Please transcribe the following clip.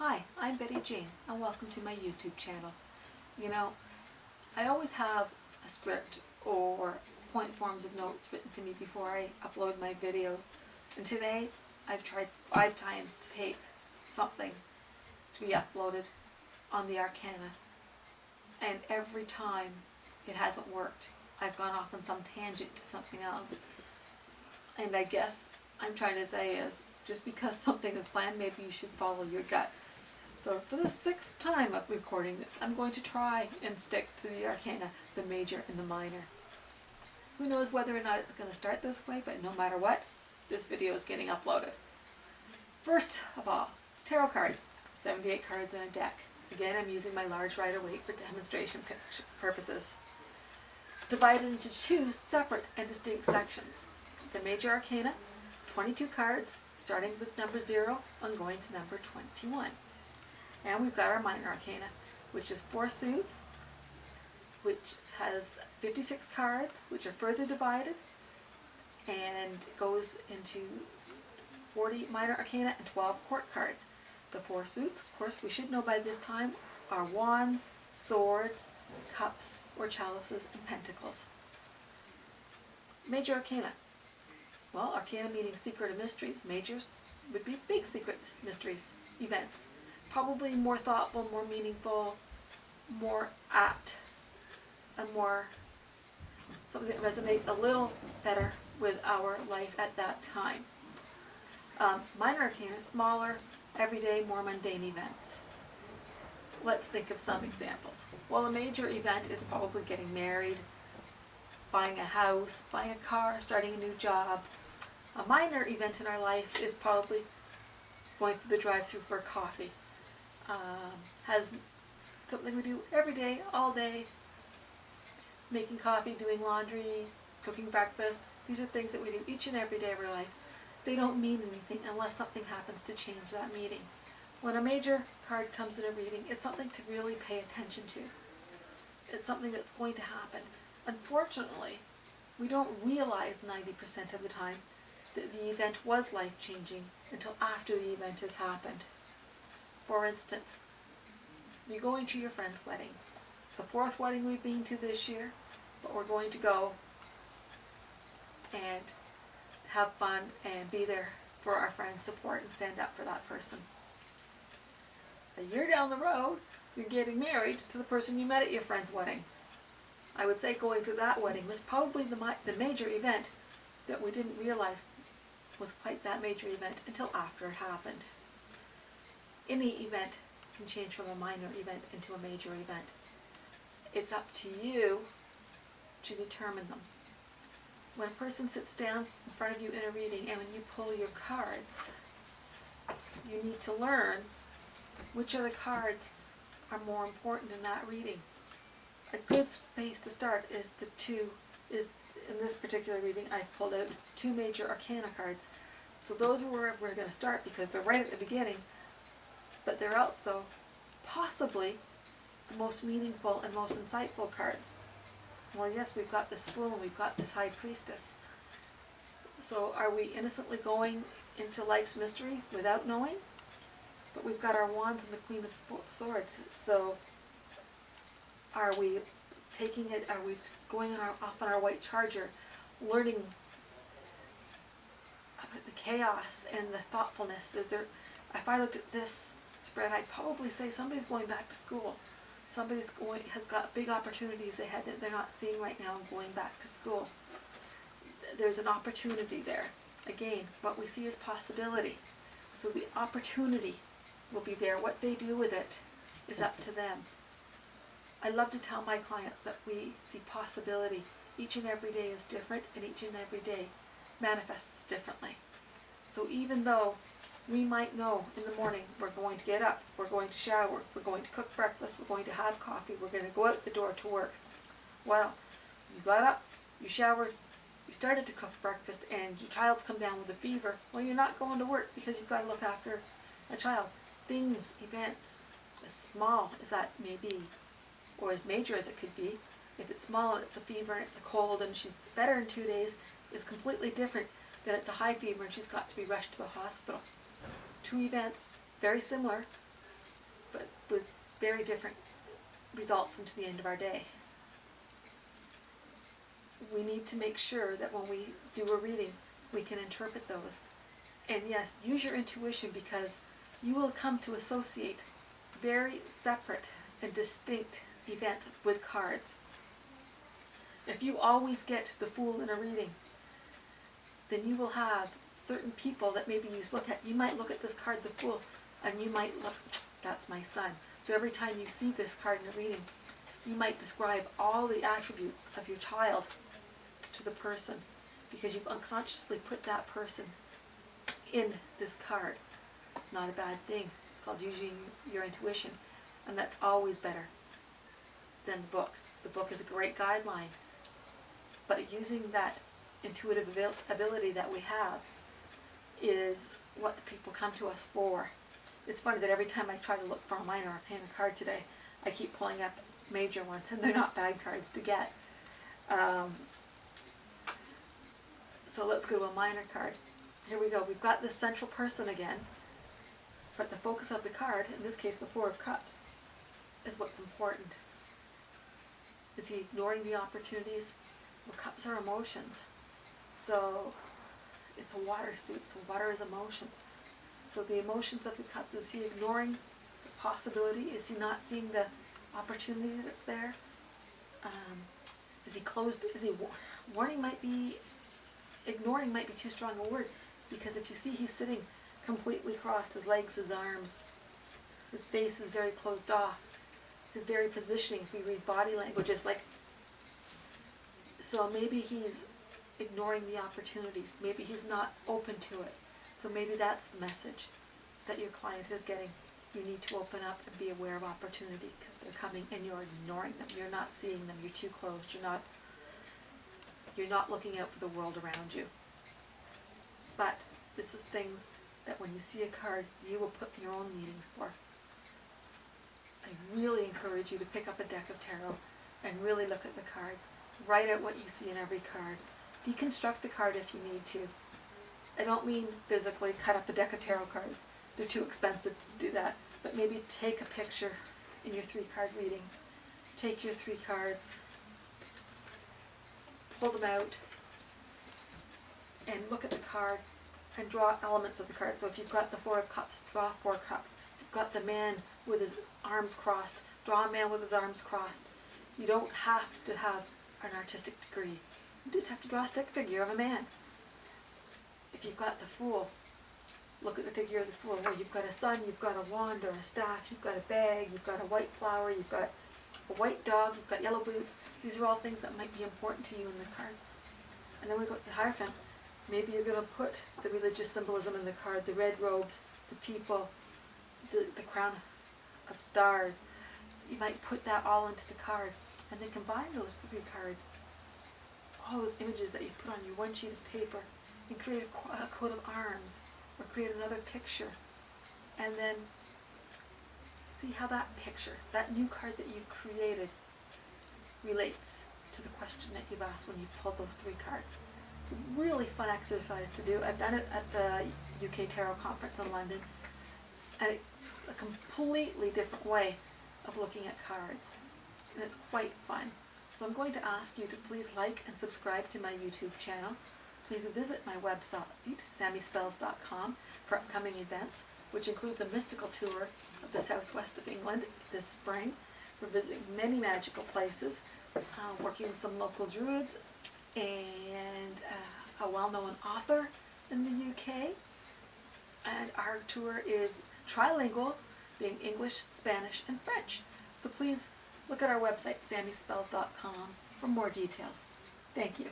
Hi, I'm Betty Jane, and welcome to my YouTube channel. You know, I always have a script or point forms of notes written to me before I upload my videos. And today, I've tried 5 times to tape something to be uploaded on the Arcana. And every time, it hasn't worked. I've gone off on some tangent to something else. And I guess I'm trying to say is, just because something is planned, maybe you should follow your gut. So for the 6th time of recording this, I'm going to try and stick to the Arcana, the major and the minor. Who knows whether or not it's going to start this way, but no matter what, this video is getting uploaded. First of all, tarot cards, 78 cards in a deck. Again, I'm using my large Rider-Waite for demonstration purposes. It's divided into 2 separate and distinct sections. The major Arcana, 22 cards, starting with number 0 and going to number 21. And we've got our Minor Arcana, which is 4 suits, which has 56 cards, which are further divided, and goes into 40 Minor Arcana and 12 court cards. The 4 suits, of course, we should know by this time, are wands, swords, cups or chalices, and pentacles. Major Arcana. Well, Arcana meaning secret or mysteries. Majors would be big secrets, mysteries, events. Probably more thoughtful, more meaningful, more apt, and more something that resonates a little better with our life at that time. Minor Arcana, smaller, everyday, more mundane events. Let's think of some examples. Well, a major event is probably getting married, buying a house, buying a car, starting a new job. A minor event in our life is probably going through the drive-thru for coffee. Has something we do every day, all day, making coffee, doing laundry, cooking breakfast. These are things that we do each and every day of our life. They don't mean anything unless something happens to change that meaning. When a major card comes in a reading, it's something to really pay attention to. It's something that's going to happen. Unfortunately, we don't realize 90% of the time that the event was life-changing until after the event has happened. For instance, you're going to your friend's wedding. It's the 4th wedding we've been to this year, but we're going to go and have fun and be there for our friend's support and stand up for that person. A year down the road, you're getting married to the person you met at your friend's wedding. I would say going to that wedding was probably the major event that we didn't realize was quite that major event until after it happened. Any event can change from a minor event into a major event. It's up to you to determine them. When a person sits down in front of you in a reading and when you pull your cards, you need to learn which of the cards are more important in that reading. A good space to start is in this particular reading I pulled out 2 major Arcana cards. So those are where we're going to start because they're right at the beginning, but they're also possibly the most meaningful and most insightful cards. Well, yes, we've got this Fool and we've got this High Priestess. So are we innocently going into life's mystery without knowing? But we've got our Wands and the Queen of Swords. So are we taking it, are we going off on our white charger, learning about the chaos and the thoughtfulness? If I looked at this spread, I'd probably say somebody's going back to school. Has got big opportunities ahead that they're not seeing right now and going back to school. There's an opportunity there. Again, what we see is possibility. So the opportunity will be there. What they do with it is up to them. I love to tell my clients that we see possibility. Each and every day is different, and each and every day manifests differently. So even though we might know in the morning we're going to get up, we're going to shower, we're going to cook breakfast, we're going to have coffee, we're going to go out the door to work. Well, you got up, you showered, you started to cook breakfast, and your child's come down with a fever. Well, you're not going to work because you've got to look after a child. Things, events, as small as that may be, or as major as it could be, if it's small and it's a fever and it's a cold and she's better in 2 days, is completely different than it's a high fever and she's got to be rushed to the hospital. 2 events, very similar, with very different results into the end of our day. We need to make sure that when we do a reading, we can interpret those. And yes, use your intuition, because you will come to associate very separate and distinct events with cards. If you always get the Fool in a reading, then you will have certain people that maybe you might look at this card, the Fool, and you might look, that's my son. So every time you see this card in a reading, you might describe all the attributes of your child to the person, because you've unconsciously put that person in this card. It's not a bad thing. It's called using your intuition, and that's always better than the book. The book is a great guideline, but using that intuitive ability that we have is what the people come to us for. It's funny that every time I try to look for a Minor Arcana card today, I keep pulling up major ones, and they're not bad cards to get. So let's go to a minor card. Here we go. We've got this central person again, but the focus of the card, in this case the Four of Cups, is what's important. Is he ignoring the opportunities? Well, cups are emotions. So it's a water suit, so water is emotions. So the emotions of the cups, is he ignoring the possibility? Is he not seeing the opportunity that's there? Is he closed? Is he warning? Might be ignoring, might be too strong a word, because if you see, he's sitting completely crossed, his legs, his arms, his face is very closed off, his very positioning, if we read body language, is like, so maybe he's ignoring the opportunities, maybe he's not open to it. So maybe that's the message that your client is getting. You need to open up and be aware of opportunity, because they're coming and you're ignoring them. You're not seeing them. You're too closed. You're not looking out for the world around you. But this is things that when you see a card, you will put in your own meanings for. I really encourage you to pick up a deck of tarot and really look at the cards. Write out what you see in every card. Deconstruct the card if you need to. I don't mean physically cut up a deck of tarot cards. They're too expensive to do that. But maybe take a picture in your 3-card reading. Take your 3 cards, pull them out, and look at the card and draw elements of the card. So if you've got the 4 of Cups, draw 4 cups. If you've got the man with his arms crossed, draw a man with his arms crossed. You don't have to have an artistic degree. You just have to draw a stick figure of a man. If you've got the Fool, look at the figure of the Fool. Well, you've got a sun, you've got a wand or a staff, you've got a bag, you've got a white flower, you've got a white dog, you've got yellow boots. These are all things that might be important to you in the card. And then we go to the Hierophant. Maybe you're going to put the religious symbolism in the card, the red robes, the people, the crown of stars. You might put that all into the card, and then combine those 3 cards, all those images that you put on your one sheet of paper, and create a coat of arms, or create another picture, and then see how that picture, that new card that you've created, relates to the question that you've asked when you pulled those 3 cards. It's a really fun exercise to do. I've done it at the UK Tarot Conference in London, and it's a completely different way of looking at cards, and it's quite fun. So I'm going to ask you to please like and subscribe to my YouTube channel. Please visit my website, sammyspells.com, for upcoming events, which includes a mystical tour of the southwest of England this spring. We're visiting many magical places, working with some local druids and a well-known author in the UK. And our tour is trilingual, being English, Spanish, and French. So please look at our website, sammyspells.com, for more details. Thank you.